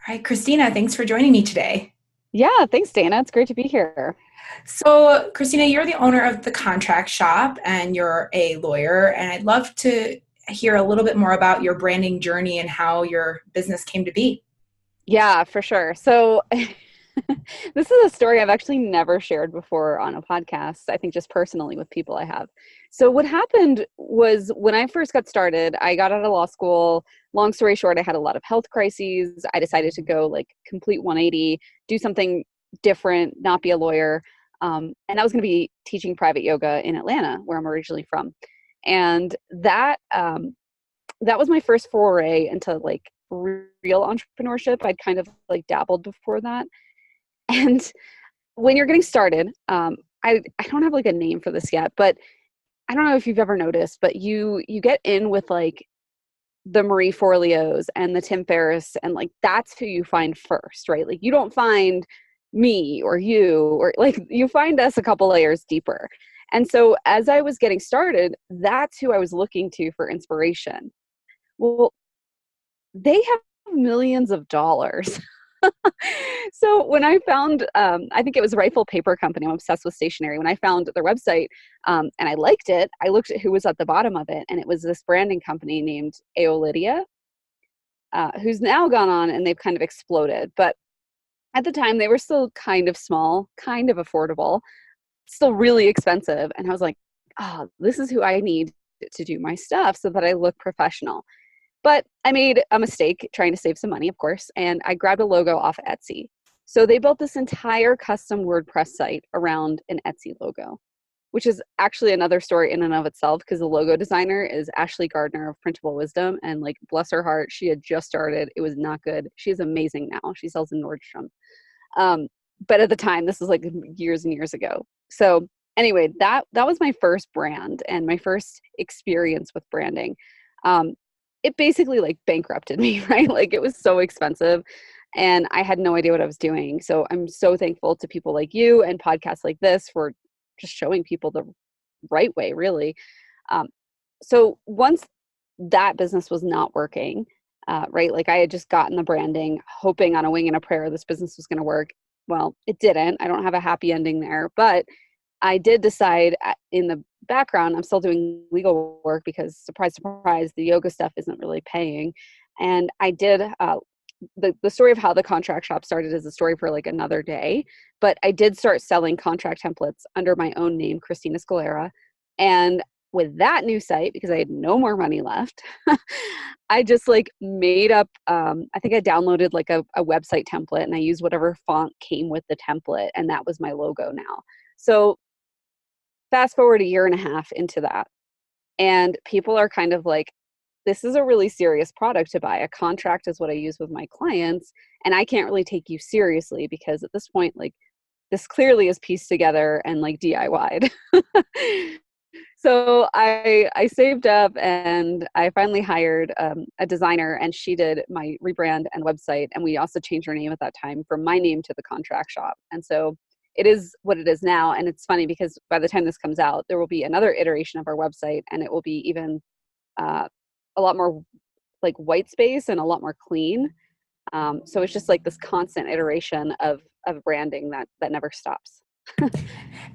right, Christina, thanks for joining me today. Yeah, thanks, Dana. It's great to be here. So, Christina, you're the owner of the contract shop and you're a lawyer, and I'd love to hear a little bit more about your branding journey and how your business came to be. Yeah, for sure. So, this is a story I've actually never shared before on a podcast. I think just personally with people I have. So, what happened was when I first got started, I got out of law school. Long story short, I had a lot of health crises. I decided to go like complete 180, do something different, not be a lawyer. And I was going to be teaching private yoga in Atlanta, where I'm originally from. And that was my first foray into like real entrepreneurship. I'd kind of like dabbled before that. And when you're getting started, I don't have like a name for this yet, but I don't know if you've ever noticed, but you get in with like the Marie Forleos and the Tim Ferriss, and like that's who you find first, right? Like you don't find me or you, or like you find us a couple layers deeper. And so as I was getting started, that's who I was looking to for inspiration. Well, they have millions of dollars. So when I found, I think it was Rifle Paper Company. I'm obsessed with stationery. When I found their website and I liked it, I looked at who was at the bottom of it, and it was this branding company named Aeolidia, who's now gone on and they've kind of exploded. But at the time, they were still kind of small, kind of affordable, still really expensive. And I was like, oh, this is who I need to do my stuff so that I look professional. But I made a mistake trying to save some money, of course, and I grabbed a logo off Etsy. So they built this entire custom WordPress site around an Etsy logo, which is actually another story in and of itself because the logo designer is Ashley Gardner of Printable Wisdom. And like, bless her heart, she had just started. It was not good. She is amazing now. She sells in Nordstrom. Um, but at the time, this was like years and years ago. So anyway, that was my first brand and my first experience with branding. Um, it basically like bankrupted me, right? Like it was so expensive and I had no idea what I was doing. So I'm so thankful to people like you and podcasts like this for just showing people the right way, really. Um, so once that business was not working, right? Like I had just gotten the branding, hoping on a wing and a prayer this business was going to work. Well, it didn't. I don't have a happy ending there, but I did decide in the background, I'm still doing legal work because surprise, surprise, the yoga stuff isn't really paying. And I did, the story of how the contract shop started is a story for like another day, but I did start selling contract templates under my own name, Christina Scalera. And with that new site, because I had no more money left, I just like made up, I think I downloaded like a website template and I used whatever font came with the template. And that was my logo now. So fast forward a year and a half into that, and people are kind of like, this is a really serious product to buy. A contract is what I use with my clients, and I can't really take you seriously because at this point, like, this clearly is pieced together and like DIY'd. So I saved up and I finally hired a designer, and she did my rebrand and website. And we also changed our name at that time from my name to the contract shop. And so it is what it is now. And it's funny because by the time this comes out, there will be another iteration of our website, and it will be even uh, a lot more like white space and a lot more clean. So it's just like this constant iteration of branding that never stops.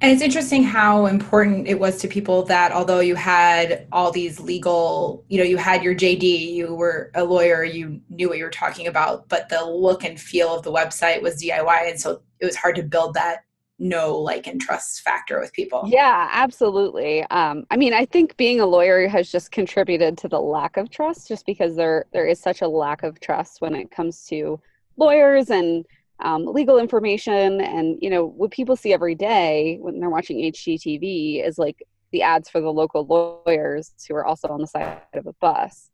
And it's interesting how important it was to people that although you had all these legal, you had your JD, you were a lawyer, you knew what you were talking about, but the look and feel of the website was DIY. And so it was hard to build that know, like, and trust factor with people. Yeah, absolutely. I mean, I think being a lawyer has just contributed to the lack of trust, just because there is such a lack of trust when it comes to lawyers and legal information. And what people see every day when they're watching HGTV is like the ads for the local lawyers who are also on the side of a bus.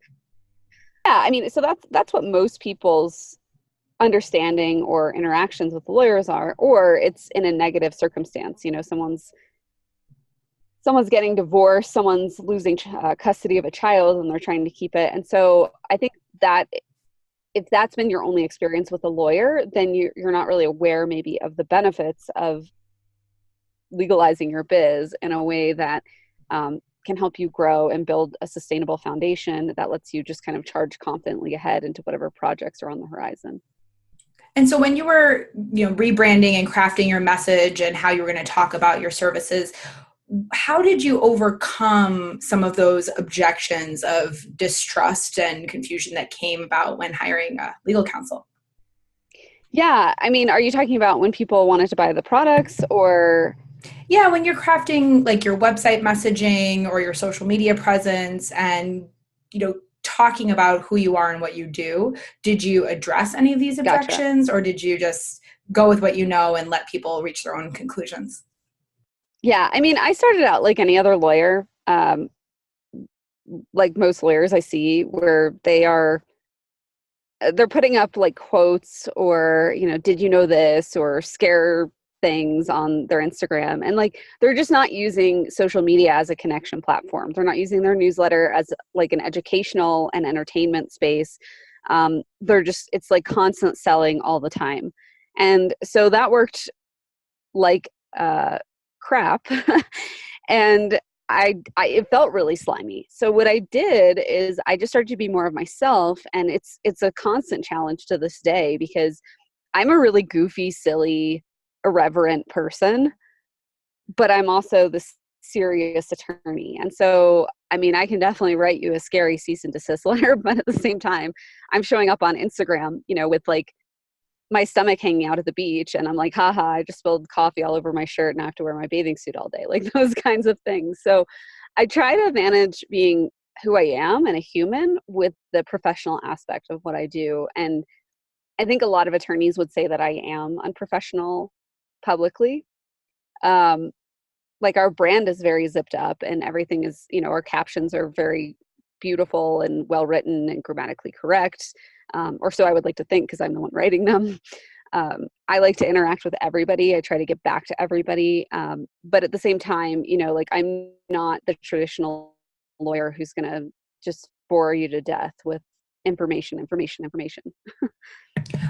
Yeah, I mean, so that's what most people's understanding or interactions with lawyers are, or it's in a negative circumstance. Someone's getting divorced, someone's losing custody of a child and they're trying to keep it. And so I think that if that's been your only experience with a lawyer, then you're not really aware maybe of the benefits of legalizing your biz in a way that can help you grow and build a sustainable foundation that lets you just kind of charge confidently ahead into whatever projects are on the horizon. And so when you were, rebranding and crafting your message and how you were going to talk about your services, how did you overcome some of those objections of distrust and confusion that came about when hiring a legal counsel? Yeah. I mean, are you talking about when people wanted to buy the products or? Yeah, when you're crafting like your website messaging or your social media presence and, talking about who you are and what you do, did you address any of these Gotcha. objections or did you just go with what you know and let people reach their own conclusions? Yeah. I mean, I started out like any other lawyer, like most lawyers I see, where they're putting up like quotes or, did you know this, or scare things on their Instagram. And like, they're just not using social media as a connection platform. They're not using their newsletter as like an educational and entertainment space. It's like constant selling all the time. And so that worked like crap. And it felt really slimy. So what I did is I just started to be more of myself, and it's a constant challenge to this day because I'm a really goofy, silly, irreverent person, but I'm also this serious attorney. And so, I mean, I can definitely write you a scary cease and desist letter, but at the same time, I'm showing up on Instagram, with like my stomach hanging out at the beach, and I'm like, haha, I just spilled coffee all over my shirt and I have to wear my bathing suit all day, like those kinds of things. So I try to manage being who I am and a human with the professional aspect of what I do. And I think a lot of attorneys would say that I am unprofessional publicly. Um, like our brand is very zipped up and everything is, our captions are very beautiful and well written and grammatically correct. Or so I would like to think because I'm the one writing them. I like to interact with everybody. I try to get back to everybody. But at the same time, like I'm not the traditional lawyer who's going to just bore you to death with information.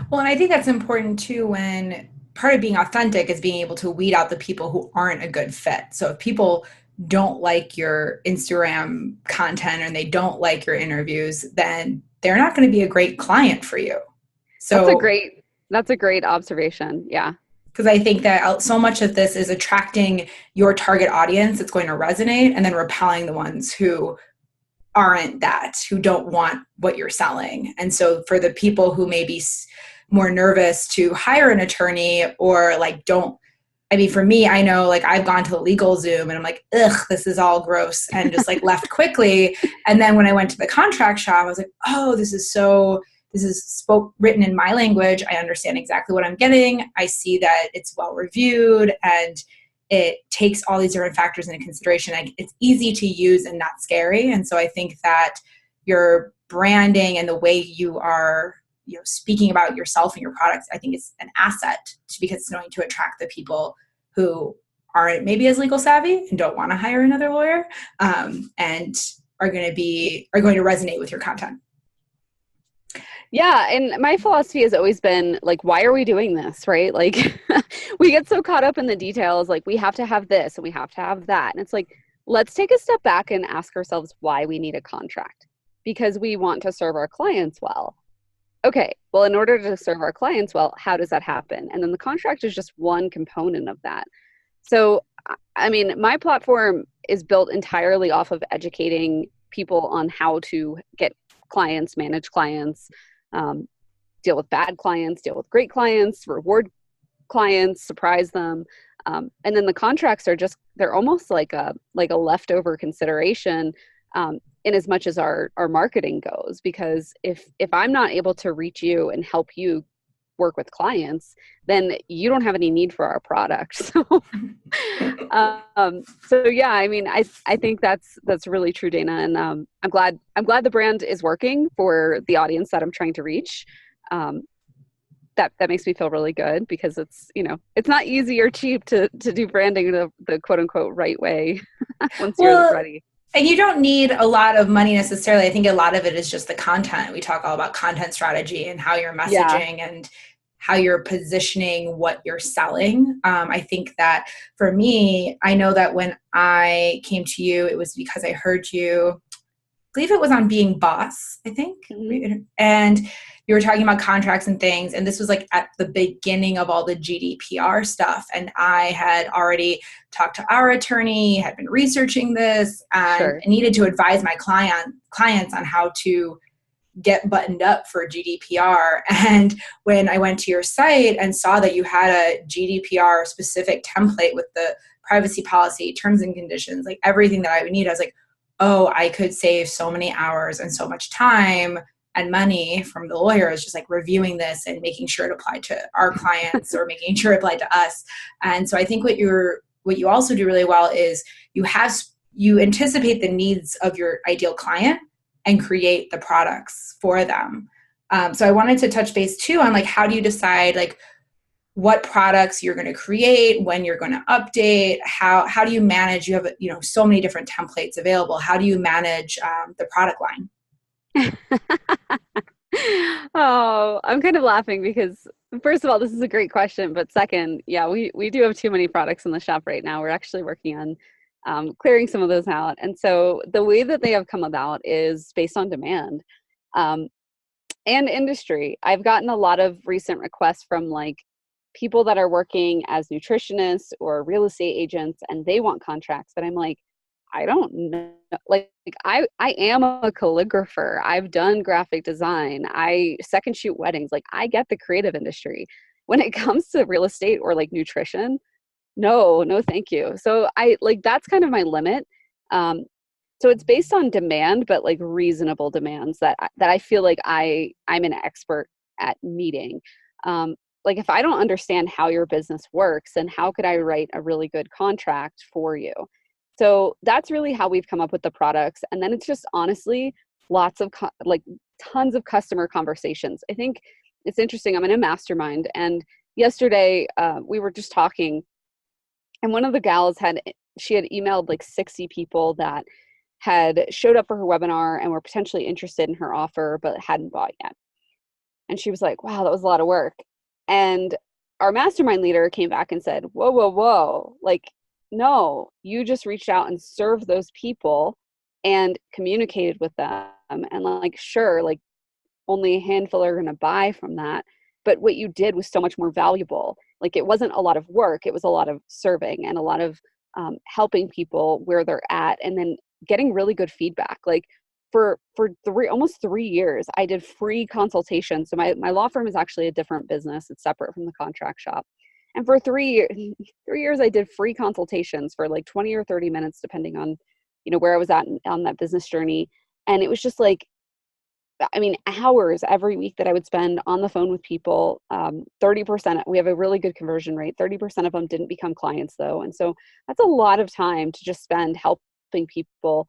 Well, and I think that's important too when part of being authentic is being able to weed out the people who aren't a good fit. So if people don't like your Instagram content and they don't like your interviews, then they're not going to be a great client for you. That's a So, great, that's a great observation. Yeah. because I think that so much of this is attracting your target audience, it's going to resonate, and then repelling the ones who aren't that, who don't want what you're selling. And so for the people who may be more nervous to hire an attorney or like for me, I know like I've gone to the legal Zoom and I'm like, ugh, this is all gross, and just like left quickly. And then when I went to the contract shop, I was like, oh, this is written in my language. I understand exactly what I'm getting. I see that it's well reviewed and it takes all these different factors into consideration. It's easy to use and not scary. And so I think that your branding and the way you are, speaking about yourself and your products, I think is an asset because it's going to attract the people who aren't maybe as legal savvy and don't want to hire another lawyer, and are going to resonate with your content. Yeah. And my philosophy has always been like, why are we doing this? Right. Like we get so caught up in the details, like we have to have this and we have to have that. And it's like, let's take a step back and ask ourselves why we need a contract, because we want to serve our clients well. Okay. Well, in order to serve our clients well, how does that happen? And then the contract is just one component of that. So, I mean, my platform is built entirely off of educating people on how to get clients, manage clients, deal with bad clients, deal with great clients, reward clients, surprise them. And then the contracts are they're almost like a leftover consideration, in as much as our marketing goes, because if I'm not able to reach you and help you work with clients, then you don't have any need for our product. So yeah, I mean, I think that's really true, Dana. And I'm glad the brand is working for the audience that I'm trying to reach. That makes me feel really good because it's not easy or cheap to do branding the quote unquote right way once you're ready. And you don't need a lot of money necessarily. I think a lot of it is just the content. We talk all about content strategy and how you're messaging and how you're positioning what you're selling. I think that for me, I know that when I came to you, it was because I heard you, I believe it was on Being Boss, I think. Mm-hmm. And you were talking about contracts and things, and this was like at the beginning of all the GDPR stuff. And I had already talked to our attorney, had been researching this, and Sure. needed to advise my clients on how to get buttoned up for GDPR. And when I went to your site and saw that you had a GDPR specific template with the privacy policy, terms and conditions, like everything that I would need, I was like, oh, I could save so many hours and so much time and money from the lawyers just like reviewing this and making sure it applied to our clients or making sure it applied to us. And so I think what you also do really well is you anticipate the needs of your ideal client and create the products for them. So I wanted to touch base too on like, how do you decide like what products you're going to create, when you're going to update, how do you manage, you have, so many different templates available. How do you manage the product line? Oh, I'm kind of laughing because first of all, this is a great question. But second, yeah, we do have too many products in the shop right now. We're actually working on clearing some of those out. And so the way that they have come about is based on demand and industry. I've gotten a lot of recent requests from like people that are working as nutritionists or real estate agents, and they want contracts. But I'm like, I don't know. Like I am a calligrapher. I've done graphic design. I second shoot weddings. Like I get the creative industry. When it comes to real estate or like nutrition, no, thank you. So I like that's kind of my limit. Um, so it's based on demand, but like reasonable demands that I feel like I'm an expert at meeting. Like if I don't understand how your business works, then how could I write a really good contract for you? So that's really how we've come up with the products. And then it's just honestly lots of like tons of customer conversations. I think it's interesting. I'm in a mastermind, and yesterday we were just talking, and one of the gals had emailed like 60 people that had showed up for her webinar and were potentially interested in her offer but hadn't bought yet. And she was like, wow, that was a lot of work. And our mastermind leader came back and said, whoa, like, no, you just reached out and served those people and communicated with them. And like, sure, like only a handful are going to buy from that. But what you did was so much more valuable. Like it wasn't a lot of work. It was a lot of serving and a lot of helping people where they're at, and then getting really good feedback. Like for almost 3 years, I did free consultations. So my law firm is actually a different business. It's separate from the contract shop. And for 3 years, I did free consultations for like 20 or 30 minutes, depending on, where I was at on that business journey. And it was just like, I mean, hours every week that I would spend on the phone with people. 30%, we have a really good conversion rate. 30% of them didn't become clients though. And so that's a lot of time to just spend helping people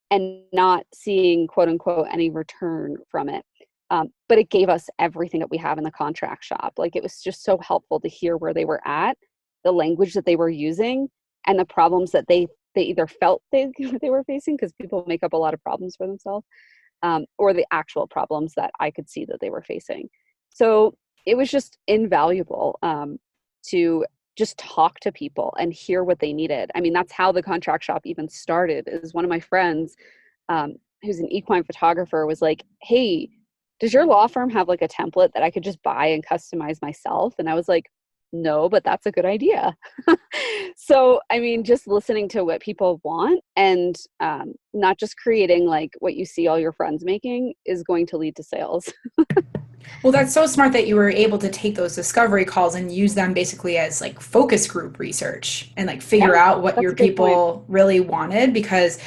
and not seeing, quote unquote, any return from it. But it gave us everything that we have in the contract shop. Like it was just so helpful to hear where they were at, the language that they were using, and the problems that they either felt they were facing, because people make up a lot of problems for themselves, or the actual problems that I could see that they were facing. So it was just invaluable to just talk to people and hear what they needed. I mean, that's how the contract shop even started. Is one of my friends, who's an equine photographer, was like, hey, does your law firm have like a template that I could just buy and customize myself? And I was like, no, but that's a good idea. So, I mean, just listening to what people want and not just creating like what you see all your friends making is going to lead to sales. Well, that's so smart that you were able to take those discovery calls and use them basically as like focus group research and like figure Yeah, out what that's your a good point. people really wanted. Because,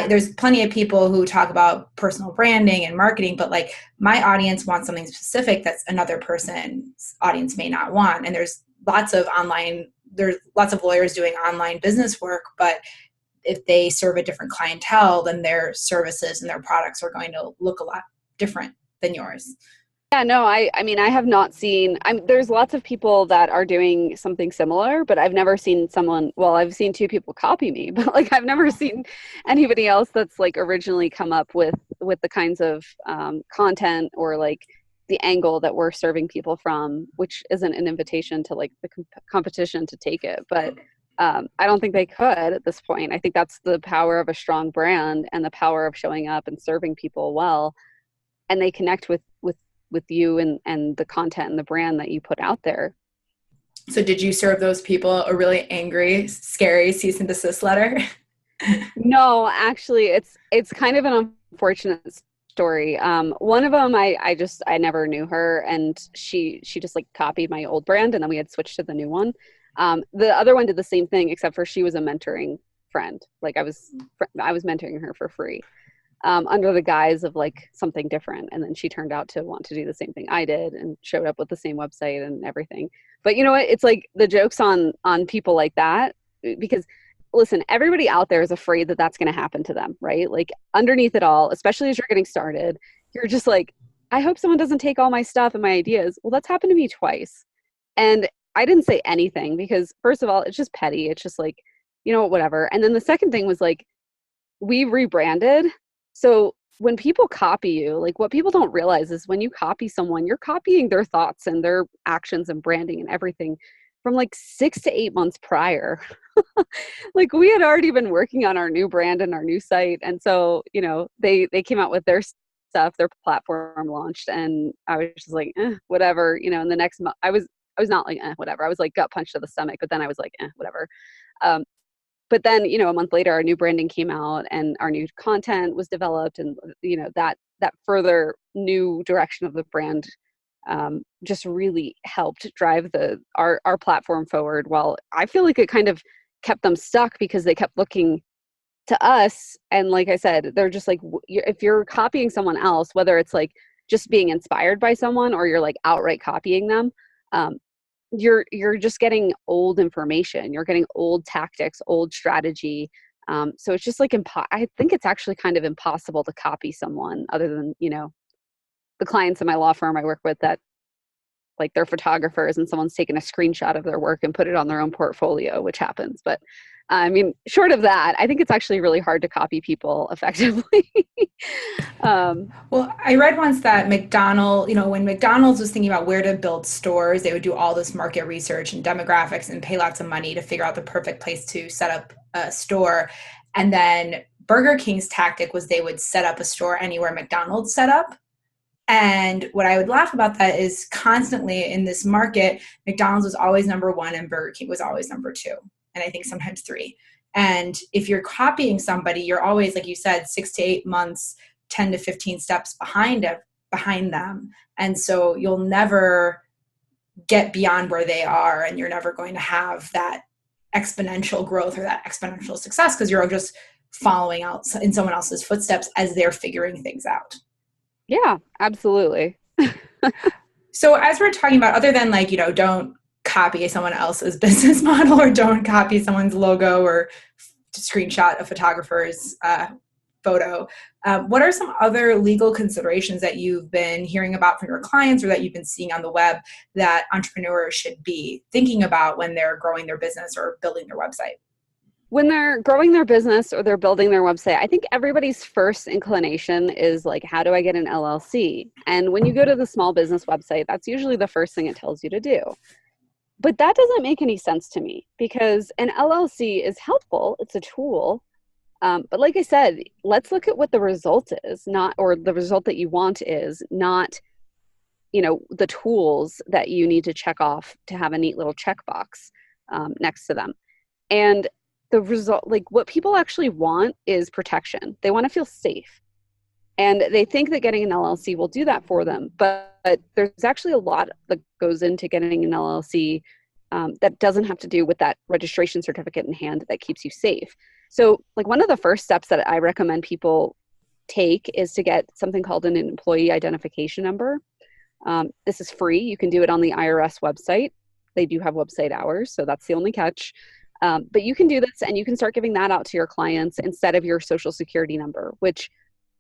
there's plenty of people who talk about personal branding and marketing, but like my audience wants something specific that's another person's audience may not want. And there's lots of lawyers doing online business work, but if they serve a different clientele, then their services and their products are going to look a lot different than yours. Yeah, no, I mean, I have not seen, there's lots of people that are doing something similar, but I've never seen I've seen two people copy me, but like I've never seen anybody else that's like originally come up with the kinds of content or like the angle that we're serving people from, which isn't an invitation to like the competition to take it. But I don't think they could at this point. I think that's the power of a strong brand and the power of showing up and serving people well, and they connect with with you and the content and the brand that you put out there. So did you serve those people a really angry, scary cease and desist letter? No, actually, it's kind of an unfortunate story. One of them, I never knew her, and she just like copied my old brand, and then we had switched to the new one. The other one did the same thing, except for she was a mentoring friend. Like I was mentoring her for free, under the guise of like something different, and then she turned out to want to do the same thing I did, and showed up with the same website and everything. But you know what? It's like the joke's on people like that, because listen, everybody out there is afraid that that's going to happen to them, right? Like underneath it all, especially as you're getting started, you're just like, I hope someone doesn't take all my stuff and my ideas. Well, that's happened to me twice. And I didn't say anything because first of all, it's just petty. It's just like, you know, whatever. And then the second thing was like, we rebranded. So when people copy you, like what people don't realize is when you copy someone, you're copying their thoughts and their actions and branding and everything from like 6 to 8 months prior. Like we had already been working on our new brand and our new site. And so, you know, they came out with their stuff, their platform launched, and I was just like, whatever, you know, and the next month I was not like, whatever. I was like gut punched to the stomach, but then I was like, whatever. But then, you know, a month later, our new branding came out and our new content was developed, and, you know, that further new direction of the brand just really helped drive our platform forward. While I feel like it kind of kept them stuck because they kept looking to us. And like I said, they're just like, if you're copying someone else, whether it's like just being inspired by someone or you're like outright copying them, you're just getting old information. You're getting old tactics, old strategy. So it's just like, I think it's actually kind of impossible to copy someone other than, you know, the clients in my law firm I work with that like they're photographers and someone's taken a screenshot of their work and put it on their own portfolio, which happens. But I mean, short of that, I think it's actually really hard to copy people effectively. Well, I read once that McDonald's, you know, when McDonald's was thinking about where to build stores, they would do all this market research and demographics and pay lots of money to figure out the perfect place to set up a store. And then Burger King's tactic was they would set up a store anywhere McDonald's set up. And what I would laugh about that is constantly in this market, McDonald's was always number one and Burger King was always number two. And I think sometimes three. And if you're copying somebody, you're always, like you said, 6 to 8 months, 10 to 15 steps behind them. And so you'll never get beyond where they are, and you're never going to have that exponential growth or that exponential success because you're just following out in someone else's footsteps as they're figuring things out. Yeah, absolutely. So as we're talking about, other than like, you know, don't copy someone else's business model or don't copy someone's logo or screenshot a photographer's photo, what are some other legal considerations that you've been hearing about from your clients or that you've been seeing on the web that entrepreneurs should be thinking about when they're growing their business or building their website? When they're growing their business or they're building their website, I think everybody's first inclination is like, how do I get an LLC? And when you go to the small business website, that's usually the first thing it tells you to do. But that doesn't make any sense to me because an LLC is helpful. It's a tool. But like I said, let's look at what the result is, or the result that you want is, not, you know, the tools that you need to check off to have a neat little checkbox next to them. And the result, like what people actually want is protection. They want to feel safe. And they think that getting an LLC will do that for them. But there's actually a lot that goes into getting an LLC that doesn't have to do with that registration certificate in hand that keeps you safe. So like one of the first steps that I recommend people take is to get something called an employee identification number. This is free. You can do it on the IRS website. They do have website hours, so that's the only catch. But you can do this and you can start giving that out to your clients instead of your social security number, which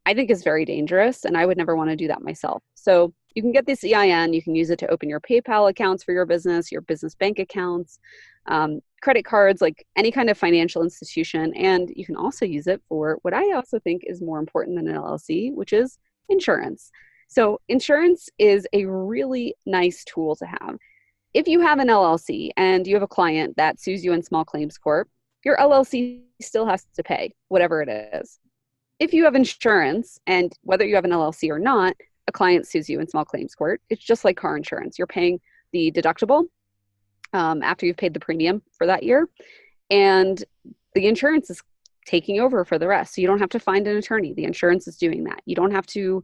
I think is very dangerous, and I would never want to do that myself. So you can get this EIN, you can use it to open your PayPal accounts for your business bank accounts, credit cards, like any kind of financial institution. And you can also use it for what I also think is more important than an LLC, which is insurance. So insurance is a really nice tool to have. If you have an LLC and you have a client that sues you in small claims court, your LLC still has to pay whatever it is. If you have insurance, and whether you have an LLC or not, a client sues you in small claims court, it's just like car insurance. You're paying the deductible after you've paid the premium for that year, and the insurance is taking over for the rest. So you don't have to find an attorney. The insurance is doing that. You don't have to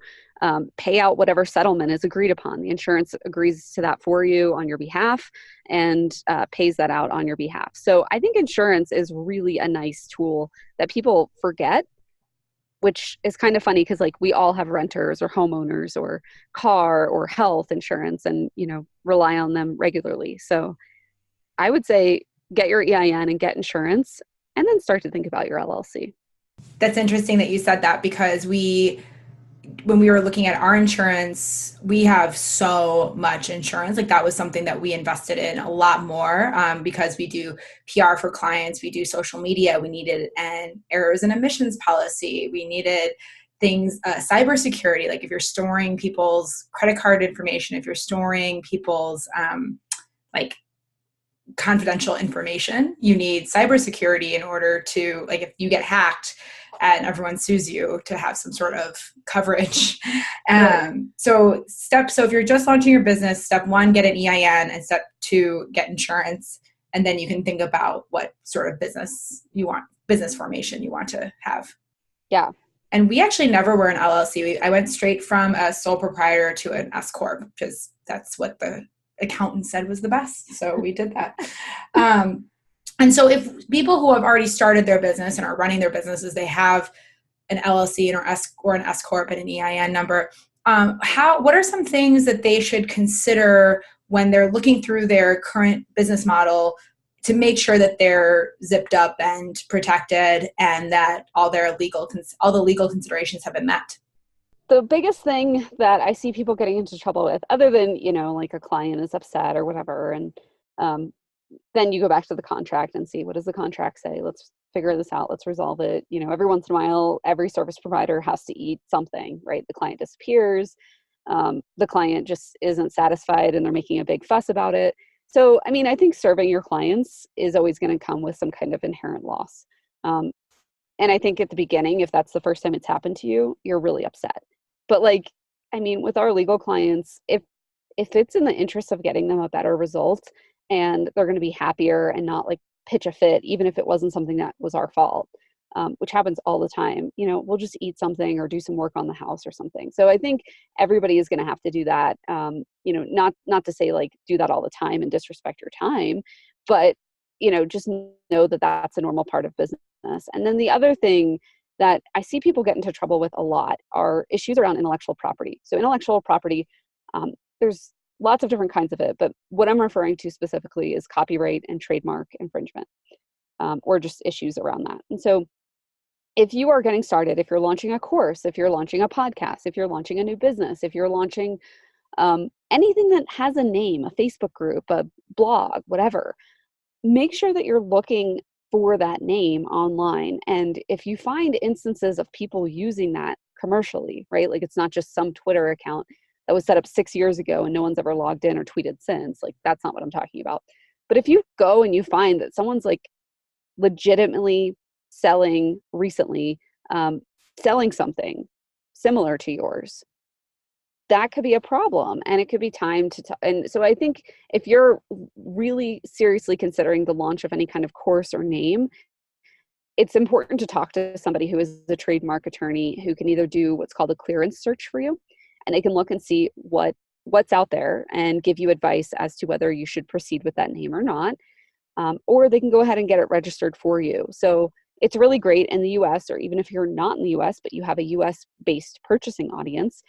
pay out whatever settlement is agreed upon. The insurance agrees to that for you on your behalf and pays that out on your behalf. So I think insurance is really a nice tool that people forget, which is kind of funny because like we all have renters or homeowners or car or health insurance and, you know, rely on them regularly. So I would say get your EIN and get insurance and then start to think about your LLC. That's interesting that you said that, because when we were looking at our insurance, we have so much insurance. Like that was something that we invested in a lot more because we do PR for clients, we do social media, we needed an errors and omissions policy, we needed things, cybersecurity, like if you're storing people's credit card information, if you're storing people's like confidential information, you need cybersecurity in order to, like if you get hacked and everyone sues you, to have some sort of coverage. So if you're just launching your business, step 1, get an EIN, and step 2, get insurance. And then you can think about what sort of business formation you want to have. Yeah. And we actually never were an LLC. I went straight from a sole proprietor to an S Corp, because that's what the accountant said was the best. So we did that. And so if people who have already started their business and are running their businesses, they have an LLC or an S Corp and an EIN number, what are some things that they should consider when they're looking through their current business model to make sure that they're zipped up and protected and that all the legal considerations have been met? The biggest thing that I see people getting into trouble with, other than, you know, like a client is upset or whatever, and then you go back to the contract and see, what does the contract say? Let's figure this out. Let's resolve it. You know, every once in a while, every service provider has to eat something, right? The client disappears. The client just isn't satisfied and they're making a big fuss about it. So, I mean, I think serving your clients is always going to come with some kind of inherent loss. And I think at the beginning, if that's the first time it's happened to you, you're really upset. But like, I mean, with our legal clients, if it's in the interest of getting them a better result and they're going to be happier and not like pitch a fit, even if it wasn't something that was our fault, which happens all the time, you know, we'll just eat something or do some work on the house or something. So I think everybody is going to have to do that. You know, not to say like do that all the time and disrespect your time, but, you know, just know that that's a normal part of business. And then the other thing that I see people get into trouble with a lot are issues around intellectual property. So intellectual property, there's lots of different kinds of it, but what I'm referring to specifically is copyright and trademark infringement, or just issues around that. And so if you are getting started, if you're launching a course, if you're launching a podcast, if you're launching a new business, if you're launching anything that has a name, a Facebook group, a blog, whatever, make sure that you're looking for that name online. And if you find instances of people using that commercially, right? Like it's not just some Twitter account that was set up 6 years ago and no one's ever logged in or tweeted since, like that's not what I'm talking about. But if you go and you find that someone's like legitimately selling recently, selling something similar to yours, that could be a problem, and it could be time to and so I think if you're really seriously considering the launch of any kind of course or name, it's important to talk to somebody who is a trademark attorney who can either do what's called a clearance search for you, and they can look and see what's out there and give you advice as to whether you should proceed with that name or not, or they can go ahead and get it registered for you. So it's really great in the US, or even if you're not in the US but you have a US based purchasing audience,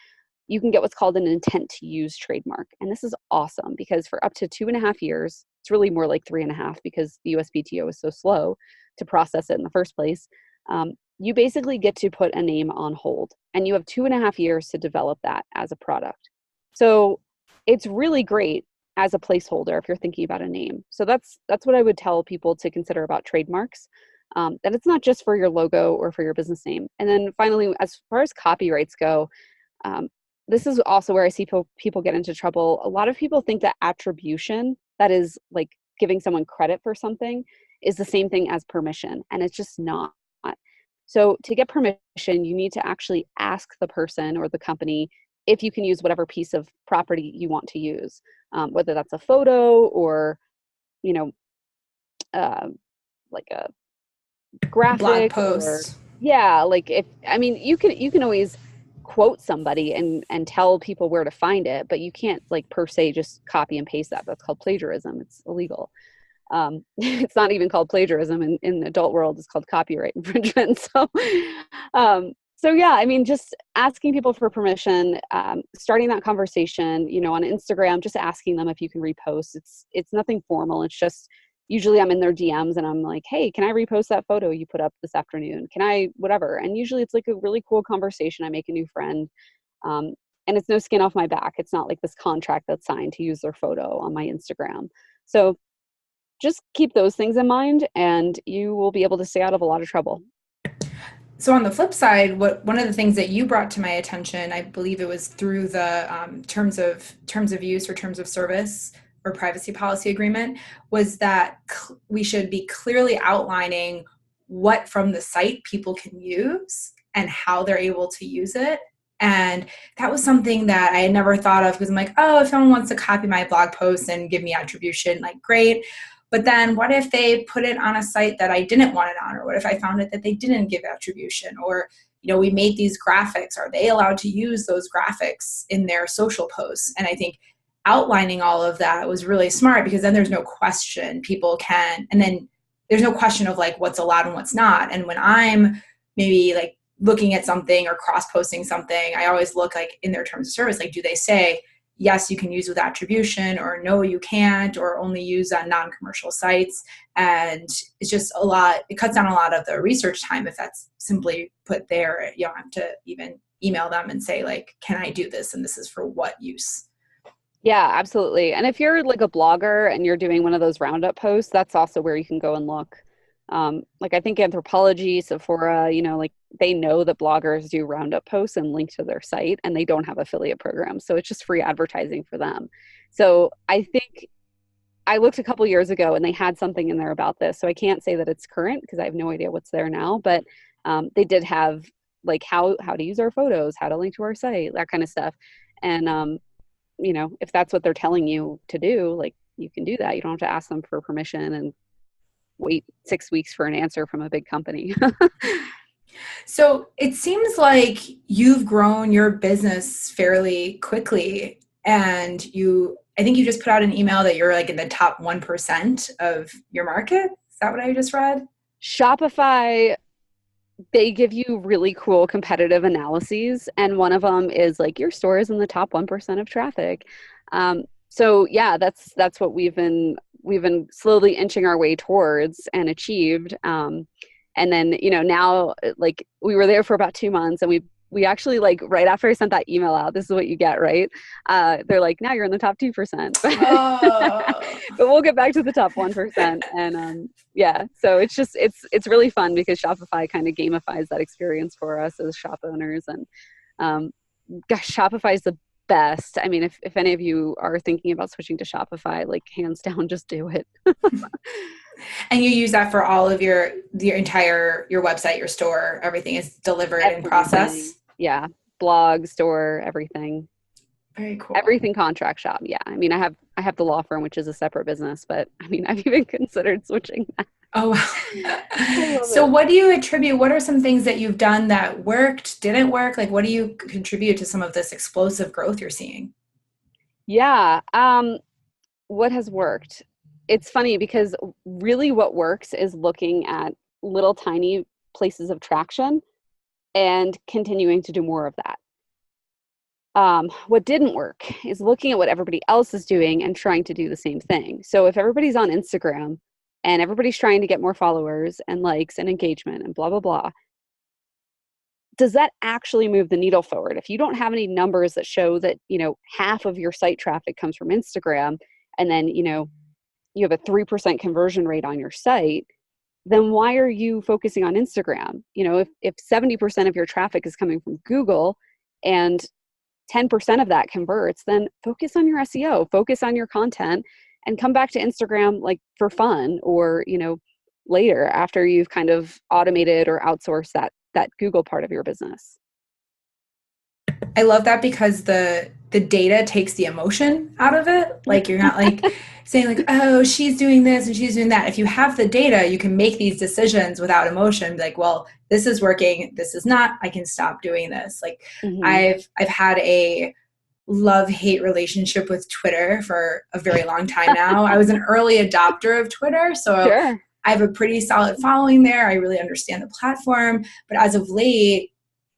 you can get what's called an intent to use trademark. And this is awesome because for up to 2.5 years, it's really more like 3.5 because the USPTO is so slow to process it in the first place. You basically get to put a name on hold, and you have 2.5 years to develop that as a product. So it's really great as a placeholder if you're thinking about a name. So that's what I would tell people to consider about trademarks, that it's not just for your logo or for your business name. And then finally, as far as copyrights go, this is also where I see people get into trouble. A lot of people think that attribution, that is like giving someone credit for something, is the same thing as permission, and it's just not. So to get permission, you need to actually ask the person or the company, if you can use whatever piece of property you want to use, whether that's a photo or, you know, like a Blog graphic or, posts. yeah, like if, I mean, you can always quote somebody and tell people where to find it, but you can't like per se just copy and paste that. That's called plagiarism. It's illegal. It's not even called plagiarism in the adult world. It's called copyright infringement. So yeah, I mean, just asking people for permission, starting that conversation, you know, on Instagram, just asking them if you can repost. It's nothing formal. It's just usually I'm in their DMs and I'm like, hey, can I repost that photo you put up this afternoon? Can I, whatever? And usually it's like a really cool conversation. I make a new friend. Um, and it's no skin off my back. It's not like this contract that's signed to use their photo on my Instagram. So just keep those things in mind and you will be able to stay out of a lot of trouble. So on the flip side, one of the things that you brought to my attention, I believe it was through the terms of use or terms of service or privacy policy agreement, was that we should be clearly outlining what from the site people can use and how they're able to use it. And that was something that I had never thought of, because I'm like, oh, if someone wants to copy my blog post and give me attribution, like great. But then what if they put it on a site that I didn't want it on? Or what if I found it that they didn't give attribution? Or, you know, we made these graphics. Are they allowed to use those graphics in their social posts? And I think outlining all of that was really smart, because then there's no question. People can, and then there's no question of like what's allowed and what's not. And when I'm maybe like looking at something or cross-posting something, I always look like in their terms of service, like, do they say, yes, you can use with attribution, or no, you can't, or only use on non-commercial sites. And it's just a lot, it cuts down a lot of the research time if that's simply put there. You don't have to even email them and say like, can I do this? And this is for what use? Yeah, absolutely. And if you're like a blogger and you're doing one of those roundup posts, that's also where you can go and look. Like I think Anthropologie, Sephora, you know, like they know that bloggers do roundup posts and link to their site, and they don't have affiliate programs. So it's just free advertising for them. So I think I looked a couple years ago and they had something in there about this. So I can't say that it's current because I have no idea what's there now, but they did have like how to use our photos, how to link to our site, that kind of stuff. And you know, if that's what they're telling you to do, like you can do that. You don't have to ask them for permission and wait 6 weeks for an answer from a big company. So it seems like you've grown your business fairly quickly, and I think you just put out an email that you're like in the top 1% of your market. Is that what I just read? Shopify, they give you really cool competitive analyses, and one of them is like your store is in the top 1% of traffic. So yeah, that's what we've been slowly inching our way towards and achieved. And then, you know, now like we were there for about 2 months, and we actually, like right after I sent that email out, this is what you get, right? They're like, now you're in the top 2%. Oh. But we'll get back to the top 1%. And yeah, so it's really fun because Shopify kind of gamifies that experience for us as shop owners. And gosh, Shopify is the best. I mean, if any of you are thinking about switching to Shopify, like hands down, just do it. And you use that for all of your entire, your website, your store, everything is delivered in Everything. process. Yeah. Blog, store, everything. Very cool. Everything contract shop. Yeah. I mean, I have the law firm, which is a separate business, but I mean, I've even considered switching that. Oh, I wow. love So it. what do you attribute? What are some things that you've done that worked, didn't work? Like, what do you contribute to some of this explosive growth you're seeing? Yeah. What has worked? It's funny because really what works is looking at little tiny places of traction and continuing to do more of that. What didn't work is looking at what everybody else is doing and trying to do the same thing. So if everybody's on Instagram and everybody's trying to get more followers and likes and engagement and blah, blah, blah, does that actually move the needle forward? If you don't have any numbers that show that, you know, half of your site traffic comes from Instagram, and then, you know, you have a 3% conversion rate on your site, then why are you focusing on Instagram? You know, if 70% of your traffic is coming from Google and 10% of that converts, then focus on your SEO, focus on your content, and come back to Instagram like for fun, or, you know, later after you've kind of automated or outsourced that Google part of your business. I love that because the data takes the emotion out of it. Like you're not like saying like, oh, she's doing this and she's doing that. If you have the data, you can make these decisions without emotion. Like, well, this is working, this is not. I can stop doing this. Like Hmm. I've had a love-hate relationship with Twitter for a very long time now. I was an early adopter of Twitter, so Sure. I have a pretty solid following there. I really understand the platform, but as of late,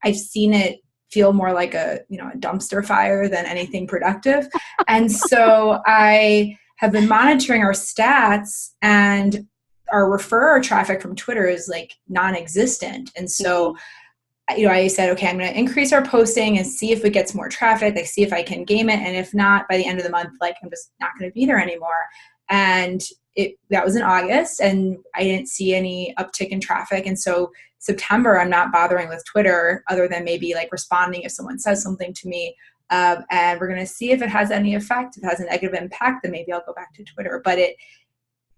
I've seen it feel more like a dumpster fire than anything productive. And so I have been monitoring our stats, and our referrer traffic from Twitter is like non-existent. And so Hmm. I said, okay, I'm going to increase our posting and see if it gets more traffic, like see if I can game it. And if not, by the end of the month, like I'm just not going to be there anymore. And that was in August, and I didn't see any uptick in traffic. And so September, I'm not bothering with Twitter other than maybe like responding if someone says something to me. And we're going to see if it has any effect. If it has a negative impact, then maybe I'll go back to Twitter. But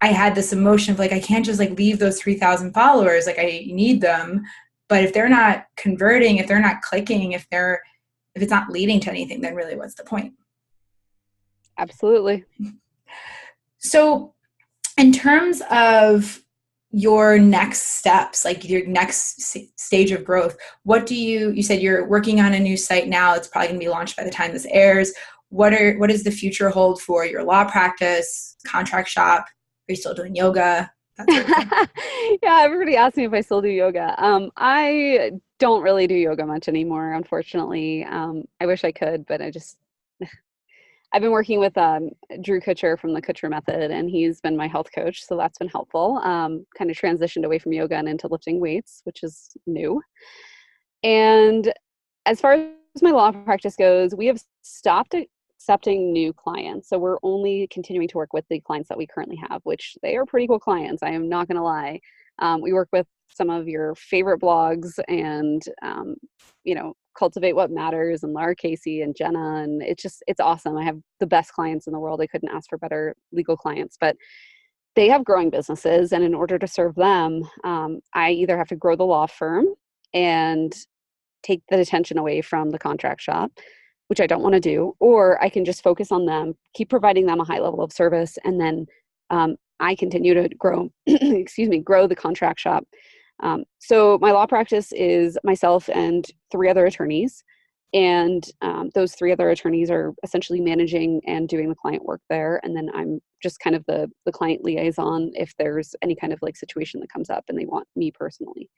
I had this emotion of like, I can't just like leave those 3,000 followers. Like I need them. But if they're not converting, if they're not clicking, if it's not leading to anything, then really what's the point? Absolutely. So in terms of your next steps, like your next stage of growth, you said you're working on a new site now. It's probably going to be launched by the time this airs. What does the future hold for your law practice, contract shop? Are you still doing yoga? That sort of thing. Yeah, everybody asks me if I still do yoga. I don't really do yoga much anymore, unfortunately. I wish I could, but I've been working with Drew Kutcher from the Kutcher Method, and he's been my health coach, so that's been helpful. Kind of transitioned away from yoga and into lifting weights, which is new. And as far as my law practice goes, we have stopped accepting new clients. So we're only continuing to work with the clients that we currently have, which they are pretty cool clients. I am not going to lie. We work with some of your favorite blogs and, Cultivate What Matters and Laura Casey and Jenna. And it's awesome. I have the best clients in the world. I couldn't ask for better legal clients, but they have growing businesses. And in order to serve them, I either have to grow the law firm and take the attention away from the contract shop, which I don't want to do, or I can just focus on them, keep providing them a high level of service, and then I continue to grow, grow the contract shop. So my law practice is myself and three other attorneys, and those three other attorneys are essentially managing and doing the client work there, and then I'm just kind of the client liaison if there's any kind of like situation that comes up and they want me personally.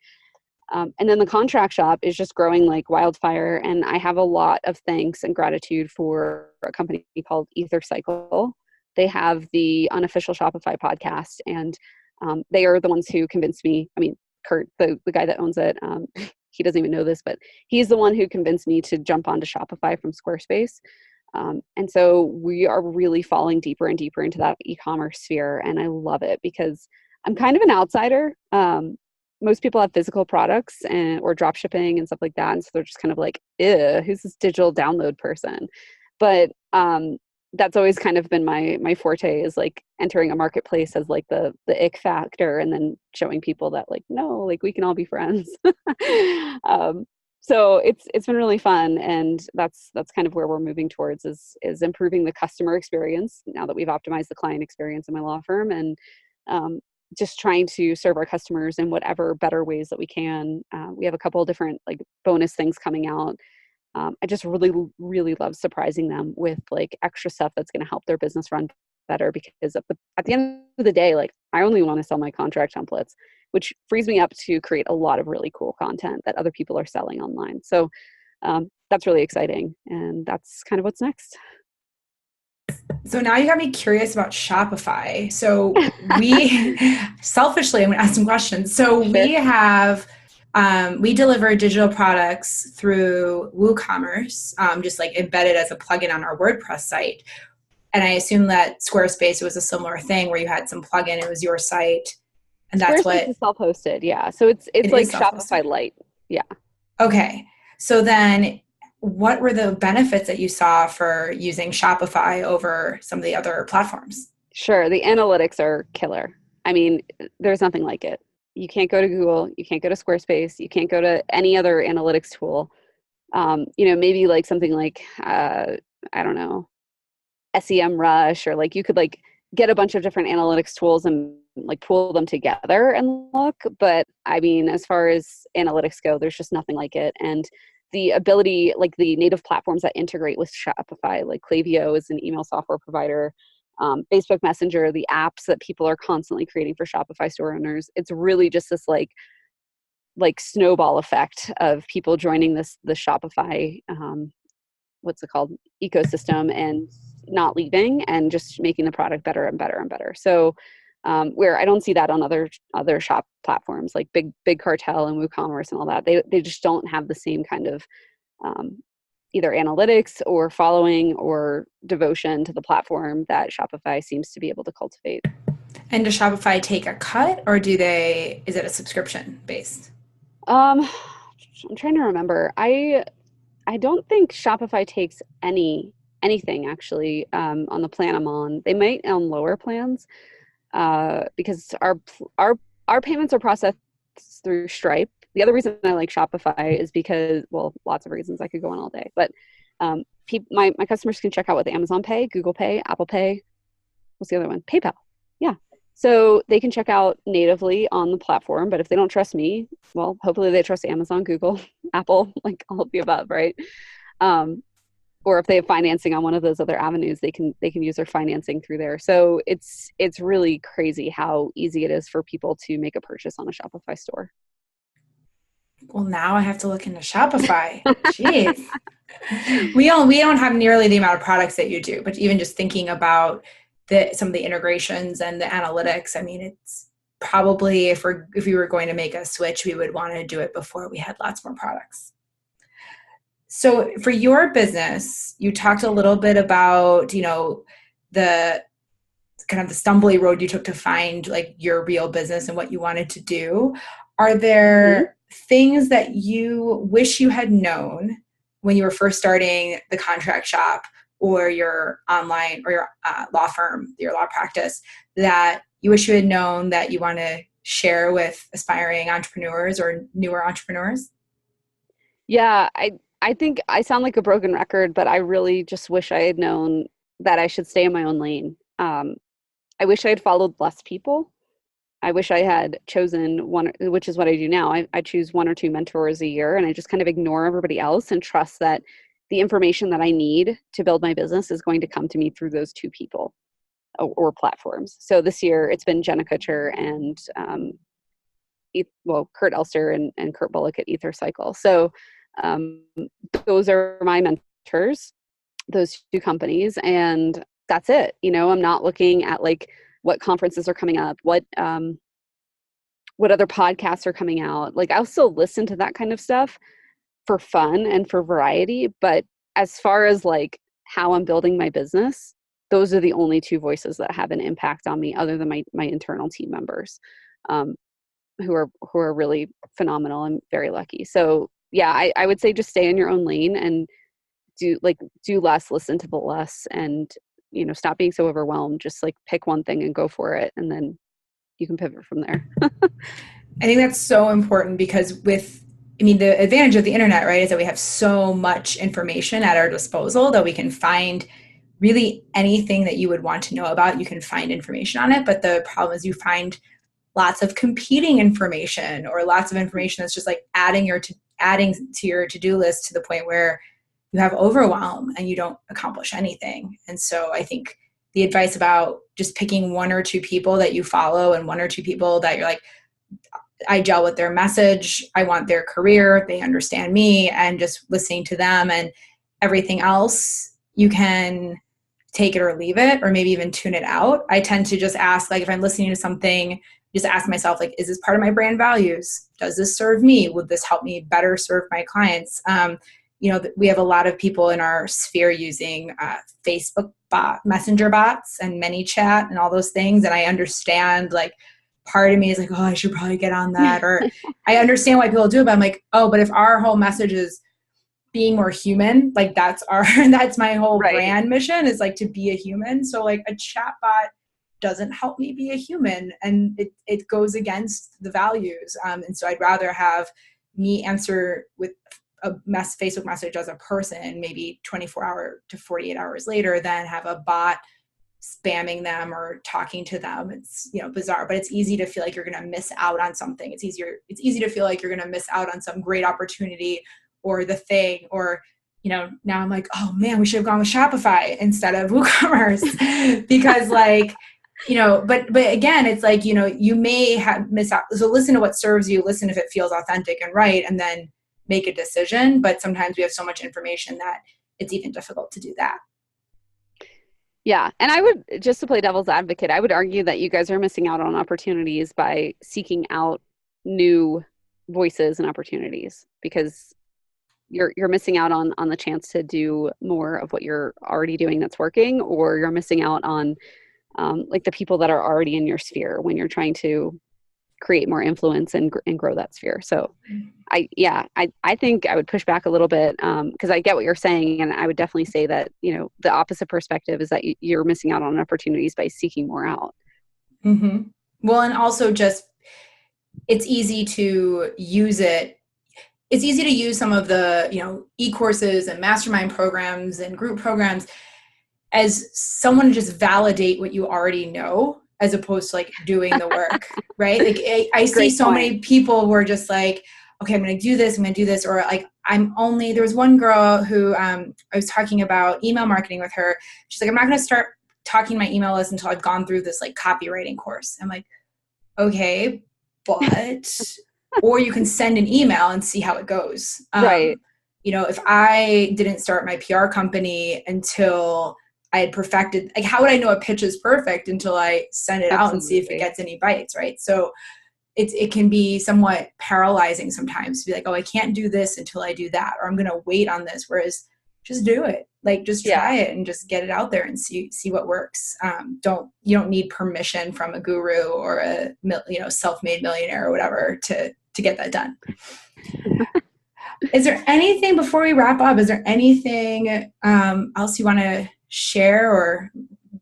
And then the contract shop is just growing like wildfire. And I have a lot of thanks and gratitude for a company called Ether Cycle. They have the unofficial Shopify podcast, and they are the ones who convinced me. I mean, Kurt, the guy that owns it, he doesn't even know this, but he's the one who convinced me to jump onto Shopify from Squarespace. And so we are really falling deeper and deeper into that e-commerce sphere. And I love it because I'm kind of an outsider. Most people have physical products or drop shipping and stuff like that. And so they're just kind of like, ew, who's this digital download person? But that's always kind of been my forte, is like entering a marketplace as like the ick factor, and then showing people that like, no, like we can all be friends. So it's been really fun. And that's kind of where we're moving towards, is improving the customer experience now that we've optimized the client experience in my law firm, and just trying to serve our customers in whatever better ways that we can. We have a couple of different like bonus things coming out. I just really, really love surprising them with like extra stuff that's going to help their business run better, because at the end of the day, like I only want to sell my contract templates, which frees me up to create a lot of really cool content that other people are selling online. So that's really exciting. And that's kind of what's next. So now you got me curious about Shopify. So we selfishly, I'm going to ask some questions. So Sure. we deliver digital products through WooCommerce, just like embedded as a plugin on our WordPress site. And I assume that Squarespace was a similar thing where you had some plugin, it was your site, and that's Squarespace what is self-hosted. Yeah. So it's it like is Shopify self-hosted. Lite. Yeah. Okay. So then what were the benefits that you saw for using Shopify over some of the other platforms? Sure. The analytics are killer. I mean, there's nothing like it. You can't go to Google, you can't go to Squarespace, you can't go to any other analytics tool. Maybe like something like, I don't know, SEM Rush, or like you could like get a bunch of different analytics tools and like pool them together and look. But I mean, as far as analytics go, there's just nothing like it. And the ability, like the native platforms that integrate with Shopify, like Klaviyo is an email software provider, Facebook Messenger, the apps that people are constantly creating for Shopify store owners. It's really just this like snowball effect of people joining the Shopify, what's it called, ecosystem, and not leaving, and just making the product better and better and better. So where I don't see that on other shop platforms like big Cartel and WooCommerce and all that, they just don't have the same kind of either analytics or following or devotion to the platform that Shopify seems to be able to cultivate. And does Shopify take a cut, or is it a subscription based? I'm trying to remember. I don't think Shopify takes anything actually on the plan I'm on. They might on lower plans because our payments are processed through Stripe. The other reason I like Shopify is because, well, lots of reasons, I could go on all day, but my customers can check out with Amazon Pay, Google Pay, Apple Pay. What's the other one? PayPal. Yeah. So they can check out natively on the platform, but if they don't trust me, well, hopefully they trust Amazon, Google, Apple, like all of the above, right? Or if they have financing on one of those other avenues, they can use their financing through there. So it's really crazy how easy it is for people to make a purchase on a Shopify store. Well, now I have to look into Shopify. Jeez. We don't have nearly the amount of products that you do, but even just thinking about some of the integrations and the analytics, I mean, it's probably if we were going to make a switch, we would want to do it before we had lots more products. So for your business, you talked a little bit about, the kind of the stumbly road you took to find like your real business and what you wanted to do. Are there things that you wish you had known when you were first starting the contract shop or your online or your law firm, your law practice, that you wish you had known that you want to share with aspiring entrepreneurs or newer entrepreneurs? Yeah, I think I sound like a broken record, but I really just wish I had known that I should stay in my own lane. I wish I had followed less people. I wish I had chosen one, which is what I do now. I choose one or two mentors a year, and I just kind of ignore everybody else and trust that the information that I need to build my business is going to come to me through those two people or platforms. So this year it's been Jenna Kutcher and Kurt Elster and Kurt Bullock at Ether Cycle. So those are my mentors, those two companies, and that's it. I'm not looking at like what conferences are coming up, what other podcasts are coming out. Like I'll still listen to that kind of stuff for fun and for variety, but as far as like how I'm building my business, those are the only two voices that have an impact on me, other than my internal team members, who are really phenomenal and very lucky. So yeah, I would say just stay in your own lane and do less, listen to the less, and stop being so overwhelmed. Just like pick one thing and go for it, and then you can pivot from there. I think that's so important because the advantage of the internet, right, is that we have so much information at our disposal that we can find really anything that you would want to know about. You can find information on it, but the problem is you find lots of competing information or lots of information that's just like adding to your to-do list to the point where you have overwhelm and you don't accomplish anything. And so I think the advice about just picking one or two people that you follow and one or two people that you're like, I gel with their message, I want their career, they understand me, and just listening to them, and everything else you can take it or leave it, or maybe even tune it out. I tend to just ask, like if I'm listening to something, just ask myself, like, is this part of my brand values? Does this serve me? Would this help me better serve my clients? We have a lot of people in our sphere using Facebook messenger bots and ManyChat and all those things. And I understand, like, part of me is like, oh, I should probably get on that. Or I understand why people do it, but I'm like, oh, but if our whole message is being more human, like that's my whole brand mission, is like to be a human. So like a chat bot doesn't help me be a human, and it goes against the values. And so I'd rather have me answer with a Facebook message as a person, maybe 24 to 48 hours later, than have a bot spamming them or talking to them. It's, bizarre, but it's easy to feel like you're going to miss out on something. It's easy to feel like you're going to miss out on some great opportunity or the thing, or, now I'm like, oh man, we should have gone with Shopify instead of WooCommerce because but again, it's like, you may have missed out. So listen to what serves you, listen if it feels authentic and right, and then make a decision. But sometimes we have so much information that it's even difficult to do that. Yeah. And I would, just to play devil's advocate, I would argue that you guys are missing out on opportunities by seeking out new voices and opportunities, because you're missing out on the chance to do more of what you're already doing that's working, or you're missing out on like the people that are already in your sphere when you're trying to create more influence and grow that sphere. So I think I would push back a little bit because I get what you're saying. And I would definitely say that, the opposite perspective is that you're missing out on opportunities by seeking more out. Mm-hmm. Well, and also just, it's easy to use it. It's easy to use some of the, e-courses and mastermind programs and group programs as someone to just validate what you already know, as opposed to like doing the work, right? Like I see so many people who are just like, okay, I'm going to do this. Or like, there was one girl who I was talking about email marketing with her. She's like, I'm not going to start talking to my email list until I've gone through this like copywriting course. I'm like, okay, but, or you can send an email and see how it goes. Right. If I didn't start my PR company until I had perfected, like, how would I know a pitch is perfect until I send it out and see if it gets any bites, right? So it can be somewhat paralyzing sometimes to be like, oh, I can't do this until I do that, or I'm going to wait on this. Whereas just do it, like just try it and just get it out there and see what works. You don't need permission from a guru or a self-made millionaire or whatever to get that done. Is there anything before we wrap up? Is there anything else you want to share, or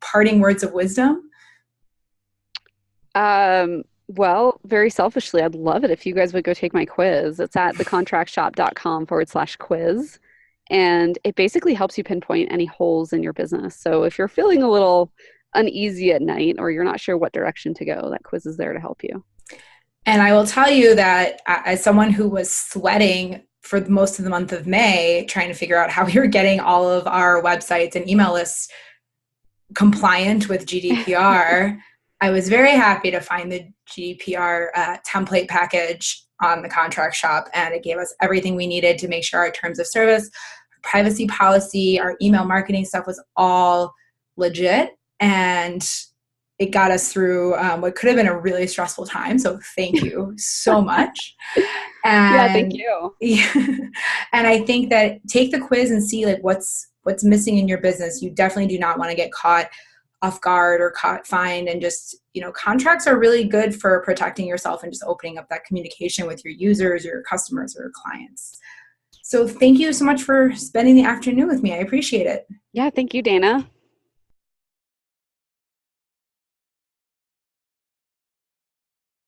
parting words of wisdom? Well, very selfishly, I'd love it if you guys would go take my quiz. It's at thecontractshop.com/quiz. And it basically helps you pinpoint any holes in your business. So if you're feeling a little uneasy at night, or you're not sure what direction to go, that quiz is there to help you. And I will tell you that as someone who was sweating for most of the month of May, trying to figure out how we were getting all of our websites and email lists compliant with GDPR, I was very happy to find the GDPR template package on the Contract Shop, and it gave us everything we needed to make sure our terms of service, our privacy policy, our email marketing stuff was all legit, and it got us through what could have been a really stressful time. So thank you so much. And, thank you. And I think that take the quiz and see like what's missing in your business. You definitely do not want to get caught off guard or fined, and just, contracts are really good for protecting yourself and just opening up that communication with your users, your customers, or your clients. So thank you so much for spending the afternoon with me. I appreciate it. Yeah, thank you, Dana.